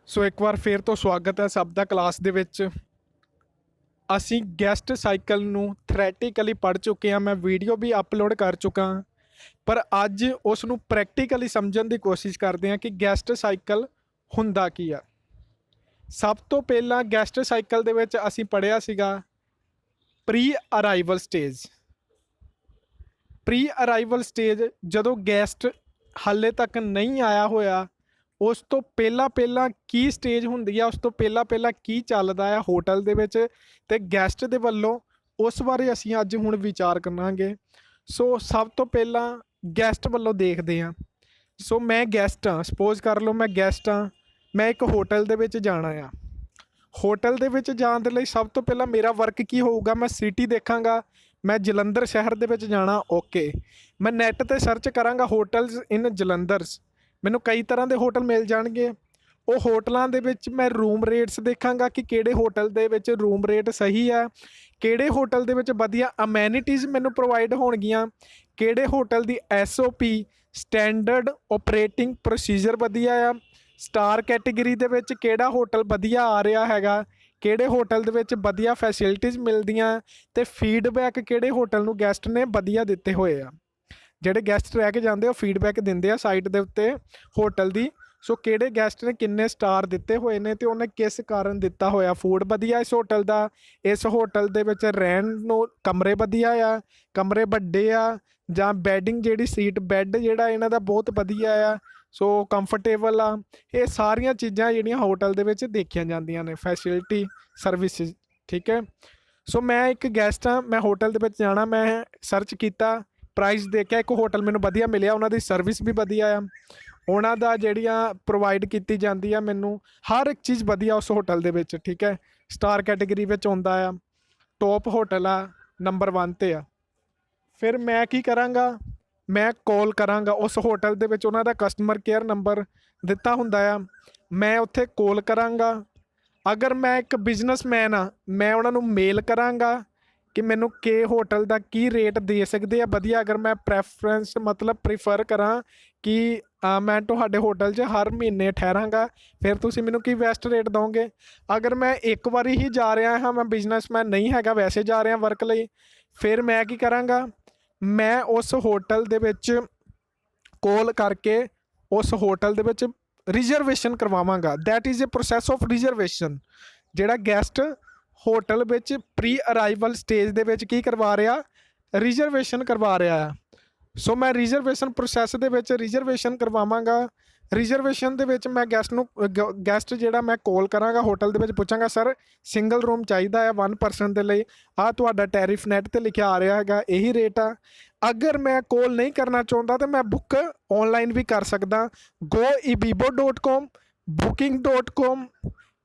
ਸੋ ਇੱਕ ਵਾਰ ਫਿਰ ਤੋਂ ਸਵਾਗਤ ਹੈ ਸਭ ਦਾ ਕਲਾਸ ਦੇ ਵਿੱਚ। ਅਸੀਂ ਗੈਸਟ ਸਾਈਕਲ ਨੂੰ ਥਿਓਰੈਟੀਕਲੀ ਪੜ੍ਹ ਚੁੱਕੇ ਹਾਂ, ਮੈਂ ਵੀਡੀਓ ਵੀ ਅਪਲੋਡ ਕਰ ਚੁੱਕਾ ਹਾਂ, ਪਰ ਅੱਜ ਉਸ ਨੂੰ ਪ੍ਰੈਕਟੀਕਲੀ ਸਮਝਣ ਦੀ ਕੋਸ਼ਿਸ਼ ਕਰਦੇ ਹਾਂ ਕਿ ਗੈਸਟ ਸਾਈਕਲ ਹੁੰਦਾ ਕੀ ਆ। ਸਭ ਤੋਂ ਪਹਿਲਾਂ ਗੈਸਟ ਸਾਈਕਲ ਦੇ ਵਿੱਚ ਅਸੀਂ ਪੜ੍ਹਿਆ ਸੀਗਾ pre arrival stage. Pre arrival stage ਜਦੋਂ ਗੈਸਟ ਹਾਲੇ ਤੱਕ ਨਹੀਂ ਆਇਆ ਹੋਇਆ, ਉਸ ਤੋਂ ਪਹਿਲਾਂ ਕੀ ਸਟੇਜ ਹੁੰਦੀ ਆ, ਉਸ ਤੋਂ ਪਹਿਲਾਂ ਕੀ ਚੱਲਦਾ ਆ ਹੋਟਲ ਦੇ ਵਿੱਚ ਅਤੇ ਗੈਸਟ ਦੇ ਵੱਲੋਂ, ਉਸ ਬਾਰੇ ਅਸੀਂ ਅੱਜ ਹੁਣ ਵਿਚਾਰ ਕਰਾਂਗੇ। ਸੋ ਸਭ ਤੋਂ ਪਹਿਲਾਂ ਗੈਸਟ ਵੱਲੋਂ ਦੇਖਦੇ ਹਾਂ। ਸੋ ਮੈਂ ਗੈਸਟ ਹਾਂ, ਸਪੋਜ਼ ਕਰ ਲਓ ਮੈਂ ਗੈਸਟ ਹਾਂ, ਮੈਂ ਇੱਕ ਹੋਟਲ ਦੇ ਵਿੱਚ ਜਾਣਾ ਆ। ਹੋਟਲ ਦੇ ਵਿੱਚ ਜਾਣ ਦੇ ਲਈ ਸਭ ਤੋਂ ਪਹਿਲਾਂ ਮੇਰਾ ਵਰਕ ਕੀ ਹੋਊਗਾ, ਮੈਂ ਸਿਟੀ ਦੇਖਾਂਗਾ। ਮੈਂ ਜਲੰਧਰ ਸ਼ਹਿਰ ਦੇ ਵਿੱਚ ਜਾਣਾ, ਓਕੇ। ਮੈਂ ਨੈੱਟ 'ਤੇ ਸਰਚ ਕਰਾਂਗਾ ਹੋਟਲਸ ਇਨ ਜਲੰਧਰਸ, ਮੈਨੂੰ ਕਈ ਤਰ੍ਹਾਂ ਦੇ ਹੋਟਲ ਮਿਲ ਜਾਣਗੇ। ਉਹ ਹੋਟਲਾਂ ਦੇ ਵਿੱਚ ਮੈਂ ਰੂਮ ਰੇਟਸ ਦੇਖਾਂਗਾ ਕਿ ਕਿਹੜੇ ਹੋਟਲ ਦੇ ਵਿੱਚ ਰੂਮ ਰੇਟ ਸਹੀ ਆ, ਕਿਹੜੇ ਹੋਟਲ ਦੇ ਵਿੱਚ ਵਧੀਆ ਅਮੈਨਿਟੀਜ਼ ਮੈਨੂੰ ਪ੍ਰੋਵਾਈਡ ਹੋਣਗੀਆਂ, ਕਿਹੜੇ ਹੋਟਲ ਦੀ SOP ਸਟੈਂਡਰਡ ਓਪਰੇਟਿੰਗ ਪ੍ਰੋਸੀਜਰ ਵਧੀਆ ਆ, ਸਟਾਰ ਕੈਟੇਗਰੀ ਦੇ ਵਿੱਚ ਕਿਹੜਾ ਹੋਟਲ ਵਧੀਆ ਆ ਰਿਹਾ ਹੈਗਾ, ਕਿਹੜੇ ਹੋਟਲ ਦੇ ਵਿੱਚ ਵਧੀਆ ਫੈਸਿਲਿਟੀਜ਼ ਮਿਲਦੀਆਂ, ਅਤੇ ਫੀਡਬੈਕ ਕਿਹੜੇ ਹੋਟਲ ਨੂੰ ਗੈਸਟ ਨੇ ਵਧੀਆ ਦਿੱਤੇ ਹੋਏ ਆ। ਜਿਹੜੇ ਗੈਸਟ ਰਹਿ ਕੇ ਜਾਂਦੇ ਉਹ ਫੀਡਬੈਕ ਦਿੰਦੇ ਆ ਸਾਈਟ ਦੇ ਉੱਤੇ ਹੋਟਲ ਦੀ। ਸੋ ਕਿਹੜੇ ਗੈਸਟ ਨੇ ਕਿੰਨੇ ਸਟਾਰ ਦਿੱਤੇ ਹੋਏ ਨੇ ਅਤੇ ਉਹਨੇ ਕਿਸ ਕਾਰਨ ਦਿੱਤਾ ਹੋਇਆ। ਫੂਡ ਵਧੀਆ ਇਸ ਹੋਟਲ ਦਾ, ਇਸ ਹੋਟਲ ਦੇ ਵਿੱਚ ਰਹਿਣ ਨੂੰ ਕਮਰੇ ਵਧੀਆ ਆ, ਕਮਰੇ ਵੱਡੇ ਆ, ਜਾਂ ਬੈਡਿੰਗ ਜਿਹੜੀ ਸੀਟ ਬੈੱਡ ਜਿਹੜਾ ਇਹਨਾਂ ਦਾ ਬਹੁਤ ਵਧੀਆ ਆ, ਸੋ ਕੰਫਰਟੇਬਲ ਆ। ਇਹ ਸਾਰੀਆਂ ਚੀਜ਼ਾਂ ਜਿਹੜੀਆਂ ਹੋਟਲ ਦੇ ਵਿੱਚ ਦੇਖੀਆਂ ਜਾਂਦੀਆਂ ਨੇ, ਫੈਸਿਲਿਟੀ ਸਰਵਿਸਿਜ਼, ਠੀਕ ਹੈ। ਸੋ ਮੈਂ ਇੱਕ ਗੈਸਟ ਹਾਂ, ਮੈਂ ਹੋਟਲ ਦੇ ਵਿੱਚ ਜਾਣਾ, ਮੈਂ ਸਰਚ ਕੀਤਾ, ਪ੍ਰਾਈਸ ਦੇਖਿਆ, ਇੱਕ ਹੋਟਲ ਮੈਨੂੰ ਵਧੀਆ ਮਿਲਿਆ, ਉਹਨਾਂ ਦੀ ਸਰਵਿਸ ਵੀ ਵਧੀਆ ਆ, ਉਹਨਾਂ ਦਾ ਜਿਹੜੀਆਂ ਪ੍ਰੋਵਾਈਡ ਕੀਤੀ ਜਾਂਦੀ ਆ ਮੈਨੂੰ ਹਰ ਇੱਕ ਚੀਜ਼ ਵਧੀਆ ਉਸ ਹੋਟਲ ਦੇ ਵਿੱਚ, ਠੀਕ ਹੈ। ਸਟਾਰ ਕੈਟੇਗਰੀ ਵਿੱਚ ਆਉਂਦਾ ਆ, ਟੋਪ ਹੋਟਲ ਆ, ਨੰਬਰ 1 'ਤੇ ਆ। ਫਿਰ ਮੈਂ ਕੀ ਕਰਾਂਗਾ, ਮੈਂ ਕਾਲ ਕਰਾਂਗਾ ਉਸ ਹੋਟਲ ਦੇ ਵਿੱਚ, ਉਹਨਾਂ ਦਾ ਕਸਟਮਰ ਕੇਅਰ ਨੰਬਰ ਦਿੱਤਾ ਹੁੰਦਾ ਆ, ਮੈਂ ਉੱਥੇ ਕਾਲ ਕਰਾਂਗਾ। ਅਗਰ ਮੈਂ ਇੱਕ ਬਿਜ਼ਨਸਮੈਨ ਆ, ਮੈਂ ਉਹਨਾਂ ਨੂੰ ਮੇਲ ਕਰਾਂਗਾ ਕਿ ਮੈਨੂੰ ਕਿ ਹੋਟਲ ਦਾ ਕੀ ਰੇਟ ਦੇ ਸਕਦੇ ਆ ਵਧੀਆ। ਅਗਰ ਮੈਂ ਪ੍ਰੈਫਰੈਂਸ ਮਤਲਬ ਪ੍ਰੀਫਰ ਕਰਾਂ ਕਿ ਮੈਂ ਤੁਹਾਡੇ ਹੋਟਲ 'ਚ ਹਰ ਮਹੀਨੇ ਠਹਿਰਾਂਗਾ, ਫਿਰ ਤੁਸੀਂ ਮੈਨੂੰ ਕੀ ਬੈਸਟ ਰੇਟ ਦਿਓਗੇ। ਅਗਰ ਮੈਂ ਇੱਕ ਵਾਰੀ ਹੀ ਜਾ ਰਿਹਾ ਹਾਂ, ਮੈਂ ਬਿਜ਼ਨਸਮੈਨ ਨਹੀਂ ਹੈਗਾ, ਵੈਸੇ ਜਾ ਰਿਹਾ ਵਰਕ ਲਈ, ਫਿਰ ਮੈਂ ਕੀ ਕਰਾਂਗਾ, ਮੈਂ ਉਸ ਹੋਟਲ ਦੇ ਵਿੱਚ ਕਾਲ ਕਰਕੇ ਉਸ ਹੋਟਲ ਦੇ ਵਿੱਚ ਰਿਜ਼ਰਵੇਸ਼ਨ ਕਰਵਾਵਾਂਗਾ। That is a process of reservation. ਜਿਹੜਾ ਗੈਸਟ ਹੋਟਲ ਵਿੱਚ ਪ੍ਰੀ ਅਰਾਈਵਲ ਸਟੇਜ ਦੇ ਵਿੱਚ ਕੀ ਕਰਵਾ ਰਿਹਾ, ਰਿਜ਼ਰਵੇਸ਼ਨ ਕਰਵਾ ਰਿਹਾ ਆ। ਸੋ ਮੈਂ ਰਿਜ਼ਰਵੇਸ਼ਨ ਪ੍ਰੋਸੈਸ ਦੇ ਵਿੱਚ ਰਿਜ਼ਰਵੇਸ਼ਨ ਕਰਵਾਵਾਂਗਾ। ਰਿਜ਼ਰਵੇਸ਼ਨ ਦੇ ਵਿੱਚ ਮੈਂ ਗੈਸਟ ਜਿਹੜਾ ਮੈਂ ਕਾਲ ਕਰਾਂਗਾ ਹੋਟਲ ਦੇ ਵਿੱਚ, ਪੁੱਛਾਂਗਾ ਸਰ ਸਿੰਗਲ ਰੂਮ ਚਾਹੀਦਾ ਹੈ 1 ਪਰਸਨ ਦੇ ਲਈ, ਆਹ ਤੁਹਾਡਾ ਟੈਰਿਫ ਨੈਟ 'ਤੇ ਲਿਖਿਆ ਆ ਰਿਹਾ ਹੈਗਾ, ਇਹੀ ਰੇਟ ਆ। ਅਗਰ ਮੈਂ ਕਾਲ ਨਹੀਂ ਕਰਨਾ ਚਾਹੁੰਦਾ ਤਾਂ ਮੈਂ ਬੁੱਕ ਔਨਲਾਈਨ ਵੀ ਕਰ ਸਕਦਾ, goebibo.com, booking.com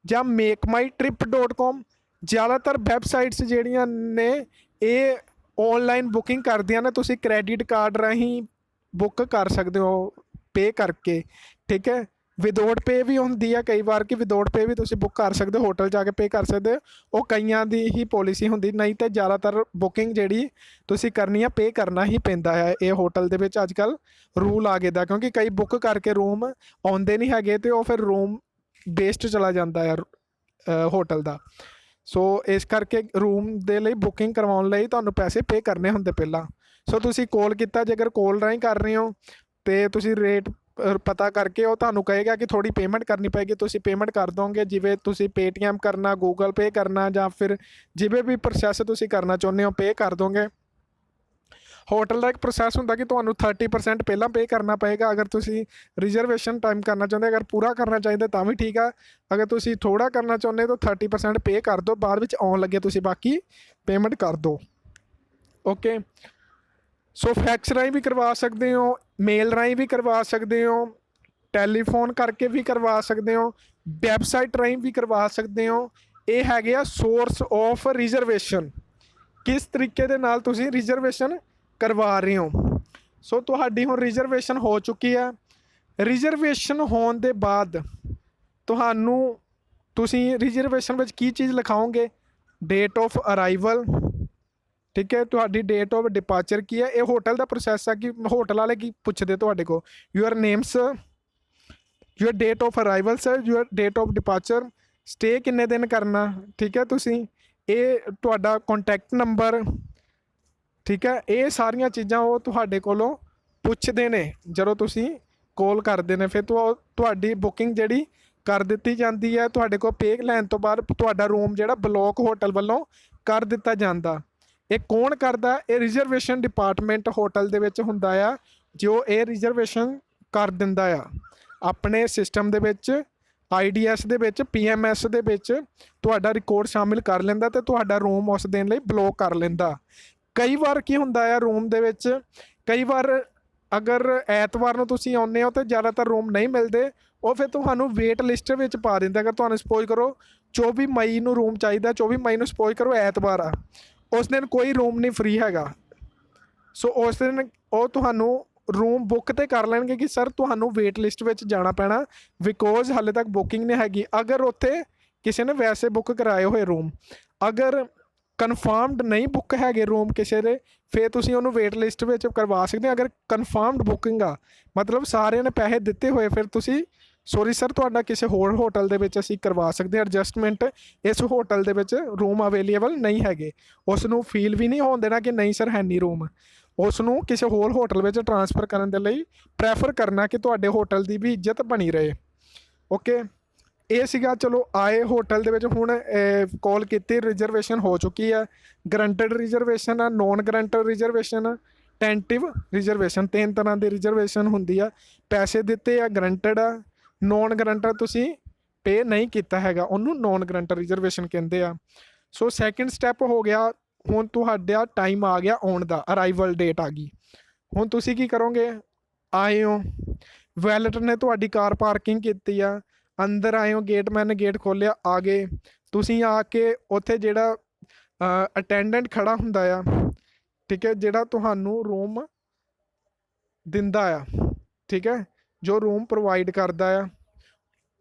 ਜਾਂ makeMyTrip.com। ਜ਼ਿਆਦਾਤਰ ਵੈਬਸਾਈਟਸ ਜਿਹੜੀਆਂ ਨੇ ਇਹ ਔਨਲਾਈਨ ਬੁਕਿੰਗ ਕਰਦੀਆਂ ਨੇ, ਤੁਸੀਂ ਕ੍ਰੈਡਿਟ ਕਾਰਡ ਰਾਹੀਂ ਬੁੱਕ ਕਰ ਸਕਦੇ ਹੋ ਪੇ ਕਰਕੇ, ਠੀਕ ਹੈ। ਵਿਦਆਊਟ ਪੇ ਵੀ ਹੁੰਦੀ ਆ ਕਈ ਵਾਰ, ਕਿ ਵਿਦਆਊਟ ਪੇ ਵੀ ਤੁਸੀਂ ਬੁੱਕ ਕਰ ਸਕਦੇ ਹੋ, ਹੋਟਲ ਜਾ ਕੇ ਪੇ ਕਰ ਸਕਦੇ ਹੋ, ਉਹ ਕਈਆਂ ਦੀ ਹੀ ਪੋਲਿਸੀ ਹੁੰਦੀ, ਨਹੀਂ ਤਾਂ ਜ਼ਿਆਦਾਤਰ ਬੁਕਿੰਗ ਜਿਹੜੀ ਤੁਸੀਂ ਕਰਨੀ ਆ ਪੇ ਕਰਨਾ ਹੀ ਪੈਂਦਾ ਹੈ। ਇਹ ਹੋਟਲ ਦੇ ਵਿੱਚ ਅੱਜ ਕੱਲ੍ਹ ਰੂਲ ਆ ਗਿਆ ਦਾ, ਕਿਉਂਕਿ ਕਈ ਬੁੱਕ ਕਰਕੇ ਰੂਮ ਆਉਂਦੇ ਨਹੀਂ ਹੈਗੇ ਅਤੇ ਉਹ ਫਿਰ ਰੂਮ ਵੇਸਟ ਚਲਾ ਜਾਂਦਾ ਹੈ ਹੋਟਲ ਦਾ। ਸੋ ਇਸ ਕਰਕੇ ਰੂਮ ਦੇ ਲਈ ਬੁਕਿੰਗ ਕਰਵਾਉਣ ਲਈ ਤੁਹਾਨੂੰ ਪੈਸੇ ਪੇ ਕਰਨੇ ਹੁੰਦੇ ਪਹਿਲਾਂ। ਸੋ ਤੁਸੀਂ ਕਾਲ ਕੀਤਾ, ਜੇਕਰ ਕਾਲ ਰਾਹੀਂ ਕਰ ਰਹੇ ਹੋ ਅਤੇ ਤੁਸੀਂ ਰੇਟ ਪਤਾ ਕਰਕੇ, ਉਹ ਤੁਹਾਨੂੰ ਕਹੇਗਾ ਕਿ ਥੋੜ੍ਹੀ ਪੇਮੈਂਟ ਕਰਨੀ ਪਏਗੀ, ਤੁਸੀਂ ਪੇਮੈਂਟ ਕਰ ਦੋਗੇ, ਜਿਵੇਂ ਤੁਸੀਂ ਪੇਟੀਐਮ ਕਰਨਾ, ਗੂਗਲ ਪੇ ਕਰਨਾ, ਜਾਂ ਫਿਰ ਜਿਵੇਂ ਵੀ ਪ੍ਰੋਸੈਸ ਤੁਸੀਂ ਕਰਨਾ ਚਾਹੁੰਦੇ ਹੋ ਪੇ ਕਰ ਦੋਗੇ। ਹੋਟਲ ਦਾ ਇੱਕ ਪ੍ਰੋਸੈਸ ਹੁੰਦਾ ਕਿ ਤੁਹਾਨੂੰ 30% ਪਹਿਲਾਂ ਪੇ ਕਰਨਾ ਪਏਗਾ ਅਗਰ ਤੁਸੀਂ ਰਿਜ਼ਰਵੇਸ਼ਨ ਟਾਈਮ ਕਰਨਾ ਚਾਹੁੰਦੇ। ਅਗਰ ਪੂਰਾ ਕਰਨਾ ਚਾਹੀਦਾ ਤਾਂ ਵੀ ਠੀਕ ਆ, ਅਗਰ ਤੁਸੀਂ ਥੋੜ੍ਹਾ ਕਰਨਾ ਚਾਹੁੰਦੇ ਤਾਂ 30% ਪੇ ਕਰ ਦਿਓ, ਬਾਅਦ ਵਿੱਚ ਆਉਣ ਲੱਗੇ ਤੁਸੀਂ ਬਾਕੀ ਪੇਮੈਂਟ ਕਰ ਦਿਓ, ਓਕੇ। ਸੋ ਫੈਕਸ ਰਾਹੀਂ ਵੀ ਕਰਵਾ ਸਕਦੇ ਹੋ, ਮੇਲ ਰਾਹੀਂ ਵੀ ਕਰਵਾ ਸਕਦੇ ਹੋ, ਟੈਲੀਫੋਨ ਕਰਕੇ ਵੀ ਕਰਵਾ ਸਕਦੇ ਹੋ, ਵੈਬਸਾਈਟ ਰਾਹੀਂ ਵੀ ਕਰਵਾ ਸਕਦੇ ਹੋ। ਇਹ ਹੈਗੇ ਆ ਸੋਰਸ ਆਫ ਰਿਜ਼ਰਵੇਸ਼ਨ, ਕਿਸ ਤਰੀਕੇ ਦੇ ਨਾਲ ਤੁਸੀਂ ਰਿਜ਼ਰਵੇਸ਼ਨ ਕਰਵਾ ਰਹੇ ਹੋ। ਸੋ ਤੁਹਾਡੀ ਹੁਣ ਰਿਜ਼ਰਵੇਸ਼ਨ ਹੋ ਚੁੱਕੀ ਆ। ਰਿਜ਼ਰਵੇਸ਼ਨ ਹੋਣ ਦੇ ਬਾਅਦ ਤੁਸੀਂ ਰਿਜ਼ਰਵੇਸ਼ਨ ਵਿੱਚ ਕੀ ਚੀਜ਼ ਲਿਖਾਓਗੇ, ਡੇਟ ਆਫ ਅਰਾਈਵਲ, ਠੀਕ ਹੈ, ਤੁਹਾਡੀ ਡੇਟ ਆਫ ਡਿਪਾਰਚਰ ਕੀ ਹੈ। ਇਹ ਹੋਟਲ ਦਾ ਪ੍ਰੋਸੈਸ ਆ ਕਿ ਹੋਟਲ ਵਾਲੇ ਕੀ ਪੁੱਛਦੇ ਤੁਹਾਡੇ ਕੋਲ, your names, your date of arrival sir, your date of departure, stay ਕਿੰਨੇ ਦਿਨ ਕਰਨਾ, ਠੀਕ ਹੈ ਤੁਸੀਂ, ਇਹ ਤੁਹਾਡਾ ਕੰਟੈਕਟ ਨੰਬਰ, ਠੀਕ ਹੈ। ਇਹ ਸਾਰੀਆਂ ਚੀਜ਼ਾਂ ਉਹ ਤੁਹਾਡੇ ਕੋਲੋਂ ਪੁੱਛਦੇ ਨੇ ਜਦੋਂ ਤੁਸੀਂ ਕਾਲ ਕਰਦੇ ਨੇ। ਫਿਰ ਤੁਹਾਡੀ ਬੁਕਿੰਗ ਜਿਹੜੀ ਕਰ ਦਿੱਤੀ ਜਾਂਦੀ ਹੈ। ਤੁਹਾਡੇ ਕੋਲ ਪੇ ਲੈਣ ਤੋਂ ਬਾਅਦ ਤੁਹਾਡਾ ਰੂਮ ਜਿਹੜਾ ਬਲੋਕ ਹੋਟਲ ਵੱਲੋਂ ਕਰ ਦਿੱਤਾ ਜਾਂਦਾ। ਇਹ ਕੌਣ ਕਰਦਾ? ਇਹ ਰਿਜ਼ਰਵੇਸ਼ਨ ਡਿਪਾਰਟਮੈਂਟ ਹੋਟਲ ਦੇ ਵਿੱਚ ਹੁੰਦਾ ਆ, ਜੋ ਇਹ ਰਿਜ਼ਰਵੇਸ਼ਨ ਕਰ ਦਿੰਦਾ ਆ ਆਪਣੇ ਸਿਸਟਮ ਦੇ ਵਿੱਚ, IDS ਦੇ ਵਿੱਚ, PMS ਦੇ ਵਿੱਚ ਤੁਹਾਡਾ ਰਿਕਾਰਡ ਸ਼ਾਮਿਲ ਕਰ ਲੈਂਦਾ ਅਤੇ ਤੁਹਾਡਾ ਰੂਮ ਉਸ ਦਿਨ ਲਈ ਬਲੋਕ ਕਰ ਲੈਂਦਾ। ਕਈ ਵਾਰ ਕੀ ਹੁੰਦਾ ਆ ਰੂਮ ਦੇ ਵਿੱਚ, ਕਈ ਵਾਰ ਅਗਰ ਐਤਵਾਰ ਨੂੰ ਤੁਸੀਂ ਆਉਂਦੇ ਹੋ ਤਾਂ ਜ਼ਿਆਦਾਤਰ ਰੂਮ ਨਹੀਂ ਮਿਲਦੇ, ਉਹ ਫਿਰ ਤੁਹਾਨੂੰ ਵੇਟ ਲਿਸਟ ਵਿੱਚ ਪਾ ਦਿੰਦੇ। ਅਗਰ ਤੁਹਾਨੂੰ ਸਪੋਜ਼ ਕਰੋ 24 ਮਈ ਨੂੰ ਰੂਮ ਚਾਹੀਦਾ, 24 ਮਈ ਨੂੰ ਸਪੋਜ਼ ਕਰੋ ਐਤਵਾਰ ਆ, ਉਸ ਦਿਨ ਕੋਈ ਰੂਮ ਨਹੀਂ ਫ੍ਰੀ ਹੈਗਾ। ਸੋ ਉਸ ਦਿਨ ਉਹ ਤੁਹਾਨੂੰ ਰੂਮ ਬੁੱਕ ਤੇ ਕਰ ਲੈਣਗੇ ਕਿ ਸਰ ਤੁਹਾਨੂੰ ਵੇਟ ਲਿਸਟ ਵਿੱਚ ਜਾਣਾ ਪੈਣਾ, ਬਿਕੋਜ਼ ਹਾਲੇ ਤੱਕ ਬੁਕਿੰਗ ਨਹੀਂ ਹੈਗੀ। ਅਗਰ ਉੱਥੇ ਕਿਸੇ ਨੇ ਵੈਸੇ ਬੁੱਕ ਕਰਾਏ ਹੋਏ ਰੂਮ, ਅਗਰ ਕਨਫਰਮਡ ਨਹੀਂ ਬੁੱਕ ਹੈਗੇ ਰੂਮ ਕਿਸੇ ਦੇ, ਫਿਰ ਤੁਸੀਂ ਉਹਨੂੰ ਵੇਟ ਲਿਸਟ ਵਿੱਚ ਕਰਵਾ ਸਕਦੇ ਹੋ। ਅਗਰ ਕਨਫਰਮਡ ਬੁਕਿੰਗ ਆ, ਮਤਲਬ ਸਾਰਿਆਂ ਨੇ ਪੈਸੇ ਦਿੱਤੇ ਹੋਏ, ਫਿਰ ਤੁਸੀਂ ਸੋਰੀ ਸਰ ਤੁਹਾਡਾ ਕਿਸੇ ਹੋਰ ਹੋਟਲ ਦੇ ਵਿੱਚ ਅਸੀਂ ਕਰਵਾ ਸਕਦੇ ਹਾਂ ਐਡਜਸਟਮੈਂਟ, ਇਸ ਹੋਟਲ ਦੇ ਵਿੱਚ ਰੂਮ ਅਵੇਲੇਬਲ ਨਹੀਂ ਹੈਗੇ। ਉਸ ਨੂੰ ਫੀਲ ਵੀ ਨਹੀਂ ਹੋਣ ਦੇਣਾ ਕਿ ਨਹੀਂ ਸਰ ਹੈ ਨਹੀਂ ਰੂਮ, ਉਸ ਨੂੰ ਕਿਸੇ ਹੋਰ ਹੋਟਲ ਵਿੱਚ ਟਰਾਂਸਫਰ ਕਰਨ ਦੇ ਲਈ ਪ੍ਰੈਫਰ ਕਰਨਾ ਕਿ ਤੁਹਾਡੇ ਹੋਟਲ ਦੀ ਵੀ ਇੱਜ਼ਤ ਬਣੀ ਰਹੇ। ਓਕੇ, ਇਹ ਸੀਗਾ। ਚਲੋ ਆਏ ਹੋਟਲ ਦੇ ਵਿੱਚ, ਹੁਣ ਕਾਲ ਕੀਤੀ, ਰਿਜ਼ਰਵੇਸ਼ਨ ਹੋ ਚੁੱਕੀ ਆ। ਗਰੰਟਡ ਰਿਜ਼ਰਵੇਸ਼ਨ ਆ, ਨੋਨ ਗਰੰਟਡ ਰਿਜ਼ਰਵੇਸ਼ਨ ਆ, ਟੈਂਟਿਵ ਰਿਜ਼ਰਵੇਸ਼ਨ, 3 ਤਰ੍ਹਾਂ ਦੀ ਰਿਜ਼ਰਵੇਸ਼ਨ ਹੁੰਦੀ ਆ। ਪੈਸੇ ਦਿੱਤੇ ਆ, ਗਰੰਟਡ ਆ। ਨੋਨ ਗਰੰਟਡ ਤੁਸੀਂ ਪੇ ਨਹੀਂ ਕੀਤਾ ਹੈਗਾ, ਉਹਨੂੰ ਨੋਨ ਗਰੰਟਡ ਰਿਜ਼ਰਵੇਸ਼ਨ ਕਹਿੰਦੇ ਆ। ਸੋ ਸੈਕਿੰਡ ਸਟੈਪ ਹੋ ਗਿਆ, ਹੁਣ ਤੁਹਾਡਾ ਟਾਈਮ ਆ ਗਿਆ ਆਉਣ ਦਾ, ਅਰਾਈਵਲ ਡੇਟ ਆ ਗਈ। ਹੁਣ ਤੁਸੀਂ ਕੀ ਕਰੋਗੇ? ਆਏ ਹੋ, ਵੈਲਟ ਨੇ ਤੁਹਾਡੀ ਕਾਰ ਪਾਰਕਿੰਗ ਕੀਤੀ ਆ, ਅੰਦਰ ਆਏ ਹੋ, ਗੇਟਮੈਨ ਨੇ ਗੇਟ ਖੋਲ੍ਹਿਆ, ਆ ਗਏ ਤੁਸੀਂ। ਆ ਕੇ ਉੱਥੇ ਜਿਹੜਾ ਅਟੈਂਡੈਂਟ ਖੜਾ ਹੁੰਦਾ ਆ, ਠੀਕ ਹੈ, ਜਿਹੜਾ ਤੁਹਾਨੂੰ ਰੂਮ ਦਿੰਦਾ ਆ, ਠੀਕ ਹੈ, ਜੋ ਰੂਮ ਪ੍ਰੋਵਾਈਡ ਕਰਦਾ ਆ,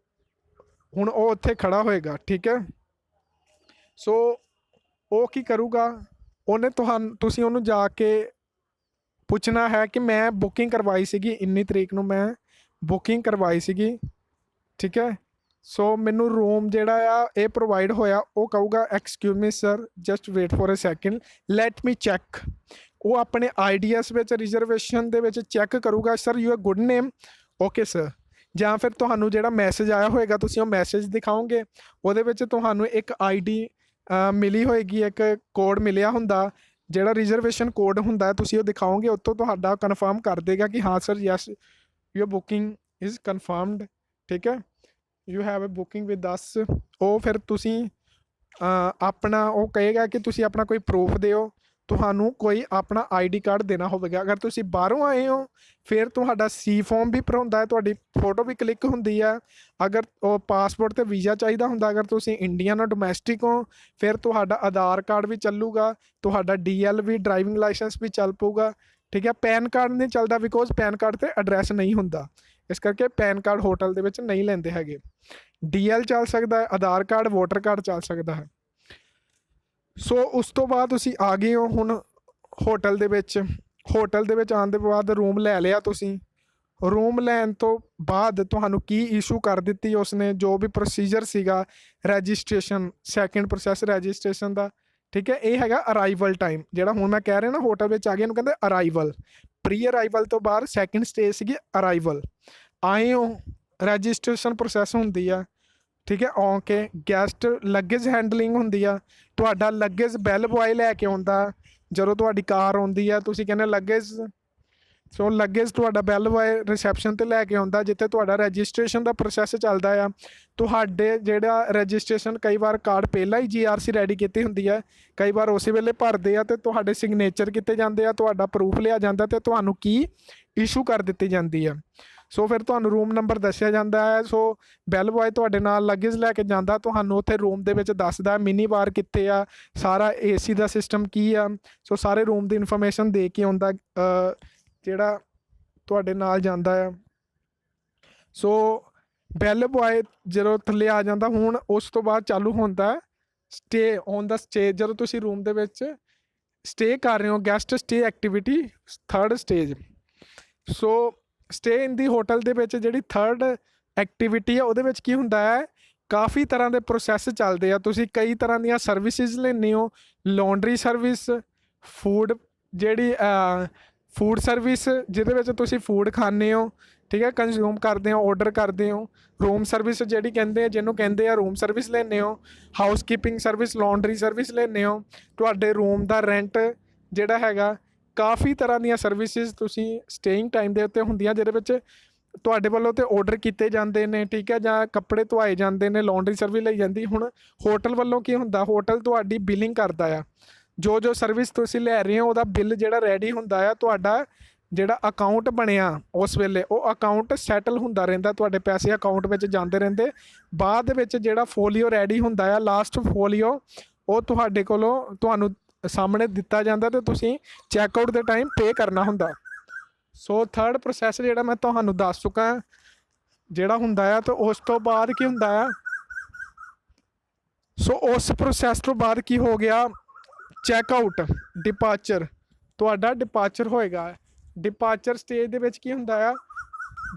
ਹੁਣ ਉਹ ਉੱਥੇ ਖੜਾ ਹੋਏਗਾ, ਠੀਕ ਹੈ। ਸੋ ਉਹ ਕੀ ਕਰੂਗਾ? ਉਹਨੇ ਤੁਸੀਂ ਉਹਨੂੰ ਜਾ ਕੇ ਪੁੱਛਣਾ ਹੈ ਕਿ ਮੈਂ ਬੁਕਿੰਗ ਕਰਵਾਈ ਸੀਗੀ, ਇੰਨੀ ਤਰੀਕ ਨੂੰ ਮੈਂ ਬੁਕਿੰਗ ਕਰਵਾਈ ਸੀਗੀ, ਠੀਕ ਹੈ। ਸੋ ਮੈਨੂੰ ਰੂਮ ਜਿਹੜਾ ਆ ਇਹ ਪ੍ਰੋਵਾਈਡ ਹੋਇਆ। ਉਹ ਕਹੂਗਾ excuse me sir, just wait for a second, let me check. ਉਹ ਆਪਣੇ IDS ਵਿੱਚ ਰਿਜ਼ਰਵੇਸ਼ਨ ਦੇ ਵਿੱਚ ਚੈੱਕ ਕਰੂਗਾ, sir you are good name, okay sir. ਜਾਂ ਫਿਰ ਤੁਹਾਨੂੰ ਜਿਹੜਾ ਮੈਸੇਜ ਆਇਆ ਹੋਏਗਾ, ਤੁਸੀਂ ਉਹ ਮੈਸੇਜ ਦਿਖਾਓਗੇ, ਉਹਦੇ ਵਿੱਚ ਤੁਹਾਨੂੰ ਇੱਕ ID ਮਿਲੀ ਹੋਏਗੀ, ਇੱਕ ਕੋਡ ਮਿਲਿਆ ਹੁੰਦਾ, ਜਿਹੜਾ ਰਿਜ਼ਰਵੇਸ਼ਨ ਕੋਡ ਹੁੰਦਾ, ਤੁਸੀਂ ਉਹ ਦਿਖਾਓਗੇ, ਉੱਤੋਂ ਤੁਹਾਡਾ ਕਨਫਰਮ ਕਰ ਦੇਗਾ ਕਿ ਹਾਂ sir yes your booking is confirmed, ਠੀਕ ਹੈ, you have a booking with us. ਉਹ ਫਿਰ ਤੁਸੀਂ ਆਪਣਾ ਉਹ ਕਹੇਗਾ ਕਿ ਤੁਸੀਂ ਆਪਣਾ ਕੋਈ ਪ੍ਰੂਫ ਦਿਓ, ਤੁਹਾਨੂੰ ਕੋਈ ਆਪਣਾ ID ਕਾਰਡ ਦੇਣਾ ਹੋਵੇਗਾ। ਅਗਰ ਤੁਸੀਂ ਬਾਹਰੋਂ ਆਏ ਹੋ, ਫਿਰ ਤੁਹਾਡਾ C ਫਾਰਮ ਵੀ ਭਰਾਉਂਦਾ ਹੈ, ਤੁਹਾਡੀ ਫੋਟੋ ਵੀ ਕਲਿੱਕ ਹੁੰਦੀ ਆ। ਅਗਰ ਉਹ ਪਾਸਪੋਰਟ ਤੇ ਵੀਜ਼ਾ ਚਾਹੀਦਾ ਹੁੰਦਾ, ਅਗਰ ਤੁਸੀਂ ਇੰਡੀਅਨ ਹੋ, ਡੋਮੈਸਟਿਕ ਹੋ, ਫਿਰ ਤੁਹਾਡਾ ਆਧਾਰ ਕਾਰਡ ਵੀ ਚੱਲੂਗਾ, ਤੁਹਾਡਾ DL ਵੀ, ਡਰਾਈਵਿੰਗ ਲਾਇਸੈਂਸ ਵੀ ਚੱਲ ਪਊਗਾ, ਠੀਕ ਹੈ। ਪੈਨ ਕਾਰਡ ਨਹੀਂ ਚੱਲਦਾ, ਬਿਕੋਜ਼ ਪੈਨ ਕਾਰਡ ਤੇ ਐਡਰੈਸ ਨਹੀਂ ਹੁੰਦਾ, ਇਸ ਕਰਕੇ ਪੈਨ ਕਾਰਡ ਹੋਟਲ ਦੇ ਵਿੱਚ ਨਹੀਂ ਲੈਂਦੇ ਹੈਗੇ। DL ਚੱਲ ਸਕਦਾ ਹੈ, ਆਧਾਰ ਕਾਰਡ, ਵੋਟਰ ਕਾਰਡ ਚੱਲ ਸਕਦਾ ਹੈ। ਸੋ ਉਸ ਤੋਂ ਬਾਅਦ ਤੁਸੀਂ ਆ ਗਏ ਹੋ ਹੁਣ ਹੋਟਲ ਦੇ ਵਿੱਚ। ਹੋਟਲ ਦੇ ਵਿੱਚ ਆਉਣ ਦੇ ਬਾਅਦ ਰੂਮ ਲੈ ਲਿਆ ਤੁਸੀਂ। ਰੂਮ ਲੈਣ ਤੋਂ ਬਾਅਦ ਤੁਹਾਨੂੰ ਕੀ ਇਸ਼ੂ ਕਰ ਦਿੱਤੀ ਉਸਨੇ, ਜੋ ਵੀ ਪ੍ਰੋਸੀਜਰ ਸੀਗਾ ਰਜਿਸਟ੍ਰੇਸ਼ਨ, ਸੈਕਿੰਡ ਪ੍ਰੋਸੈਸ ਰਜਿਸਟ੍ਰੇਸ਼ਨ ਦਾ, ਠੀਕ ਹੈ। ਇਹ ਹੈਗਾ ਅਰਾਈਵਲ ਟਾਈਮ, ਜਿਹੜਾ ਹੁਣ ਮੈਂ ਕਹਿ ਰਿਹਾ ਨਾ ਹੋਟਲ ਵਿੱਚ ਆ ਗਏ ਇਹਨੂੰ ਕਹਿੰਦੇ ਅਰਾਈਵਲ। ਪ੍ਰੀ ਅਰਾਈਵਲ ਤੋਂ ਬਾਅਦ ਸੈਕਿੰਡ ਸਟੇਜ ਸੀਗੀ ਅਰਾਈਵਲ। ਆਏ ਹੋ, ਰਜਿਸਟ੍ਰੇਸ਼ਨ ਪ੍ਰੋਸੈਸ ਹੁੰਦੀ ਆ, ਠੀਕ ਹੈ। ਓਕੇ, ਗੈਸਟ ਲੱਗੇਜ ਹੈਂਡਲਿੰਗ ਹੁੰਦੀ ਆ, ਤੁਹਾਡਾ ਲੱਗੇਜ ਬੈਲ ਬੁਆਏ ਲੈ ਕੇ ਆਉਂਦਾ। ਜਦੋਂ ਤੁਹਾਡੀ ਕਾਰ ਆਉਂਦੀ ਆ, ਤੁਸੀਂ ਕਹਿੰਦੇ ਲੱਗੇਜ, ਸੋ ਲੱਗੇਜ ਤੁਹਾਡਾ ਬੈਲ ਬੁਆਏ ਰਿਸੈਪਸ਼ਨ 'ਤੇ ਲੈ ਕੇ ਆਉਂਦਾ, ਜਿੱਥੇ ਤੁਹਾਡਾ ਰਜਿਸਟ੍ਰੇਸ਼ਨ ਦਾ ਪ੍ਰੋਸੈਸ ਚੱਲਦਾ ਆ। ਤੁਹਾਡੇ ਜਿਹੜਾ ਰਜਿਸਟ੍ਰੇਸ਼ਨ, ਕਈ ਵਾਰ ਕਾਰਡ ਪਹਿਲਾਂ ਹੀ GRC ਰੈਡੀ ਕੀਤੀ ਹੁੰਦੀ ਹੈ, ਕਈ ਵਾਰ ਉਸੇ ਵੇਲੇ ਭਰਦੇ ਆ ਅਤੇ ਤੁਹਾਡੇ ਸਿਗਨੇਚਰ ਕੀਤੇ ਜਾਂਦੇ ਆ, ਤੁਹਾਡਾ ਪ੍ਰੂਫ ਲਿਆ ਜਾਂਦਾ ਅਤੇ ਤੁਹਾਨੂੰ ਕੀ ਇਸ਼ੂ ਕਰ ਦਿੱਤੀ ਜਾਂਦੀ ਆ। ਸੋ ਫਿਰ ਤੁਹਾਨੂੰ ਰੂਮ ਨੰਬਰ ਦੱਸਿਆ ਜਾਂਦਾ ਹੈ। ਸੋ ਬੈਲ ਬੁਆਏ ਤੁਹਾਡੇ ਨਾਲ ਲੱਗੇਜ ਲੈ ਕੇ ਜਾਂਦਾ, ਤੁਹਾਨੂੰ ਉੱਥੇ ਰੂਮ ਦੇ ਵਿੱਚ ਦੱਸਦਾ ਮਿਨੀ ਬਾਰ ਕਿੱਥੇ ਆ, ਸਾਰਾ AC ਦਾ ਸਿਸਟਮ ਕੀ ਆ। ਸੋ ਸਾਰੇ ਰੂਮ ਦੀ ਇਨਫੋਰਮੇਸ਼ਨ ਦੇ ਕੇ ਆਉਂਦਾ ਜਿਹੜਾ ਤੁਹਾਡੇ ਨਾਲ ਜਾਂਦਾ ਆ। ਸੋ ਬੈਲ ਬੁਆਏ ਜਦੋਂ ਥੱਲੇ ਆ ਜਾਂਦਾ, ਹੁਣ ਉਸ ਤੋਂ ਬਾਅਦ ਚਾਲੂ ਹੁੰਦਾ ਸਟੇ ਔਨ ਦਾ ਸਟੇ। ਜਦੋਂ ਤੁਸੀਂ ਰੂਮ ਦੇ ਵਿੱਚ ਸਟੇ ਕਰ ਰਹੇ ਹੋ, guest stay activity, third stage. ਸੋ ਸਟੇ ਇਨ ਦੀ ਹੋਟਲ ਦੇ ਵਿੱਚ ਜਿਹੜੀ ਥਰਡ ਐਕਟੀਵਿਟੀ ਹੈ ਉਹਦੇ ਵਿੱਚ ਕੀ ਹੁੰਦਾ ਹੈ, ਕਾਫੀ ਤਰ੍ਹਾਂ ਦੇ ਪ੍ਰੋਸੈਸ ਚੱਲਦੇ ਆ। ਤੁਸੀਂ ਕਈ ਤਰ੍ਹਾਂ ਦੀਆਂ ਸਰਵਿਸਿਜ਼ ਲੈਂਦੇ ਹੋ, ਲਾਂਡਰੀ ਸਰਵਿਸ, ਫੂਡ ਜਿਹੜੀ ਫੂਡ ਸਰਵਿਸ ਜਿਹਦੇ ਵਿੱਚ ਤੁਸੀਂ ਫੂਡ ਖਾਂਦੇ ਹੋ, ਠੀਕ ਹੈ, ਕੰਜ਼ਿਊਮ ਕਰਦੇ ਹੋ, ਆਰਡਰ ਕਰਦੇ ਹੋ। ਰੂਮ ਸਰਵਿਸ ਜਿਹੜੀ ਕਹਿੰਦੇ ਆ, ਜਿਹਨੂੰ ਕਹਿੰਦੇ ਆ ਰੂਮ ਸਰਵਿਸ ਲੈਂਦੇ ਹੋ। House keeping service, laundry service ਲੈਂਦੇ ਹੋ। ਤੁਹਾਡੇ ਰੂਮ ਦਾ ਰੈਂਟ ਜਿਹੜਾ ਹੈਗਾ, ਕਾਫੀ ਤਰ੍ਹਾਂ ਦੀਆਂ ਸਰਵਿਸਿਜ਼ ਤੁਸੀਂ ਸਟੇਇੰਗ ਟਾਈਮ ਦੇ ਉੱਤੇ ਹੁੰਦੀਆਂ, ਜਿਹਦੇ ਵਿੱਚ ਤੁਹਾਡੇ ਵੱਲੋਂ ਤੇ ਆਰਡਰ ਕੀਤੇ ਜਾਂਦੇ ਨੇ, ਠੀਕ ਹੈ, ਜਾਂ ਕੱਪੜੇ ਧੁਆਏ ਜਾਂਦੇ ਨੇ, ਲਾਂਡਰੀ ਸਰਵਿਸ ਲਈ ਜਾਂਦੀ। ਹੁਣ ਹੋਟਲ ਵੱਲੋਂ ਕੀ ਹੁੰਦਾ, ਹੋਟਲ ਤੁਹਾਡੀ ਬਿਲਿੰਗ ਕਰਦਾ ਆ। ਜੋ ਸਰਵਿਸ ਤੁਸੀਂ ਲੈ ਰਹੇ ਹੋ ਉਹਦਾ ਬਿੱਲ ਜਿਹੜਾ ਰੈਡੀ ਹੁੰਦਾ ਆ, ਤੁਹਾਡਾ ਜਿਹੜਾ ਅਕਾਊਂਟ ਬਣਿਆ ਉਸ ਵੇਲੇ ਉਹ ਅਕਾਊਂਟ ਸੈਟਲ ਹੁੰਦਾ ਰਹਿੰਦਾ, ਤੁਹਾਡੇ ਪੈਸੇ ਅਕਾਊਂਟ ਵਿੱਚ ਜਾਂਦੇ ਰਹਿੰਦੇ। ਬਾਅਦ ਦੇ ਵਿੱਚ ਜਿਹੜਾ ਫੋਲੀਓ ਰੈਡੀ ਹੁੰਦਾ ਆ, ਲਾਸਟ ਫੋਲੀਓ, ਉਹ ਤੁਹਾਡੇ ਕੋਲੋਂ ਤੁਹਾਨੂੰ ਸਾਹਮਣੇ ਦਿੱਤਾ ਜਾਂਦਾ ਤੇ ਤੁਸੀਂ ਚੈੱਕਆਊਟ ਦੇ ਟਾਈਮ ਪੇ ਕਰਨਾ ਹੁੰਦਾ। ਸੋ ਥਰਡ ਪ੍ਰੋਸੈਸ ਜਿਹੜਾ ਮੈਂ ਤੁਹਾਨੂੰ ਦੱਸ ਚੁੱਕਾ ਜਿਹੜਾ ਹੁੰਦਾ ਆ, ਤੇ ਉਸ ਤੋਂ ਬਾਅਦ ਕੀ ਹੁੰਦਾ ਆ, ਸੋ ਉਸ ਪ੍ਰੋਸੈਸ ਤੋਂ ਬਾਅਦ ਕੀ ਹੋ ਗਿਆ, ਚੈੱਕਆਊਟ, ਡਿਪਾਰਚਰ। ਤੁਹਾਡਾ ਡਿਪਾਰਚਰ ਹੋਏਗਾ। ਡਿਪਾਰਚਰ ਸਟੇਜ ਦੇ ਵਿੱਚ ਕੀ ਹੁੰਦਾ ਆ,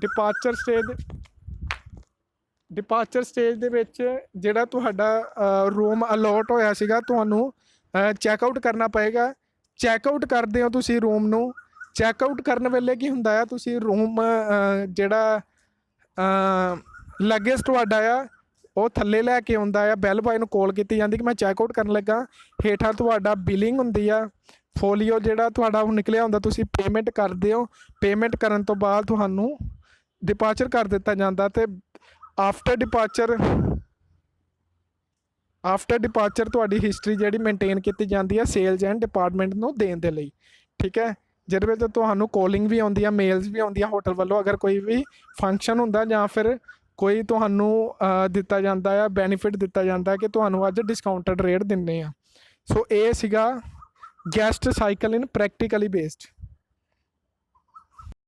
ਡਿਪਾਰਚਰ ਸਟੇਜ ਦੇ ਵਿੱਚ ਜਿਹੜਾ ਤੁਹਾਡਾ ਰੂਮ ਅਲੋਟ ਹੋਇਆ ਸੀਗਾ, ਤੁਹਾਨੂੰ ਚੈੱਕਆਊਟ ਕਰਨਾ ਪਏਗਾ। ਚੈੱਕਆਊਟ ਕਰਦੇ ਹੋ ਤੁਸੀਂ ਰੂਮ ਨੂੰ। ਚੈੱਕਆਊਟ ਕਰਨ ਵੇਲੇ ਕੀ ਹੁੰਦਾ ਆ, ਤੁਸੀਂ ਰੂਮ ਜਿਹੜਾ ਲੱਗੇਜ ਤੁਹਾਡਾ ਆ ਉਹ ਥੱਲੇ ਲੈ ਕੇ ਆਉਂਦਾ ਆ। ਬੈਲ ਬॉय ਨੂੰ ਕਾਲ ਕੀਤੀ ਜਾਂਦੀ ਕਿ ਮੈਂ ਚੈੱਕਆਊਟ ਕਰਨ ਲੱਗਾ। ਹੇਠਾਂ ਤੁਹਾਡਾ ਬਿਲਿੰਗ ਹੁੰਦੀ ਆ, ਫੋਲੀਓ ਜਿਹੜਾ ਤੁਹਾਡਾ ਉਹ ਨਿਕਲਿਆ ਹੁੰਦਾ, ਤੁਸੀਂ ਪੇਮੈਂਟ ਕਰਦੇ ਹੋ। ਪੇਮੈਂਟ ਕਰਨ ਤੋਂ ਬਾਅਦ ਤੁਹਾਨੂੰ ਡਿਪਾਰਚਰ ਕਰ ਦਿੱਤਾ ਜਾਂਦਾ। ਤੇ ਆਫਟਰ ਡਿਪਾਰਚਰ ਤੁਹਾਡੀ ਹਿਸਟਰੀ ਜਿਹੜੀ ਮੇਨਟੇਨ ਕੀਤੀ ਜਾਂਦੀ ਹੈ ਸੇਲਜ਼ ਐਂਡ ਡਿਪਾਰਟਮੈਂਟ ਨੂੰ ਦੇਣ ਦੇ ਲਈ, ਠੀਕ ਹੈ, ਜਿਹਦੇ ਵਿੱਚ ਤੁਹਾਨੂੰ ਕਾਲਿੰਗ ਵੀ ਆਉਂਦੀ ਆ, ਮੇਲਸ ਵੀ ਆਉਂਦੀਆਂ ਹੋਟਲ ਵੱਲੋਂ। ਅਗਰ ਕੋਈ ਵੀ ਫੰਕਸ਼ਨ ਹੁੰਦਾ ਜਾਂ ਫਿਰ ਕੋਈ ਤੁਹਾਨੂੰ ਦਿੱਤਾ ਜਾਂਦਾ ਆ, ਬੈਨੀਫਿਟ ਦਿੱਤਾ ਜਾਂਦਾ ਕਿ ਤੁਹਾਨੂੰ ਅੱਜ ਡਿਸਕਾਊਂਟਡ ਰੇਟ ਦਿੰਦੇ ਆ। ਸੋ ਇਹ ਸੀਗਾ ਗੈਸਟ ਸਾਈਕਲ ਇਨ ਪ੍ਰੈਕਟੀਕਲੀ ਬੇਸਡ।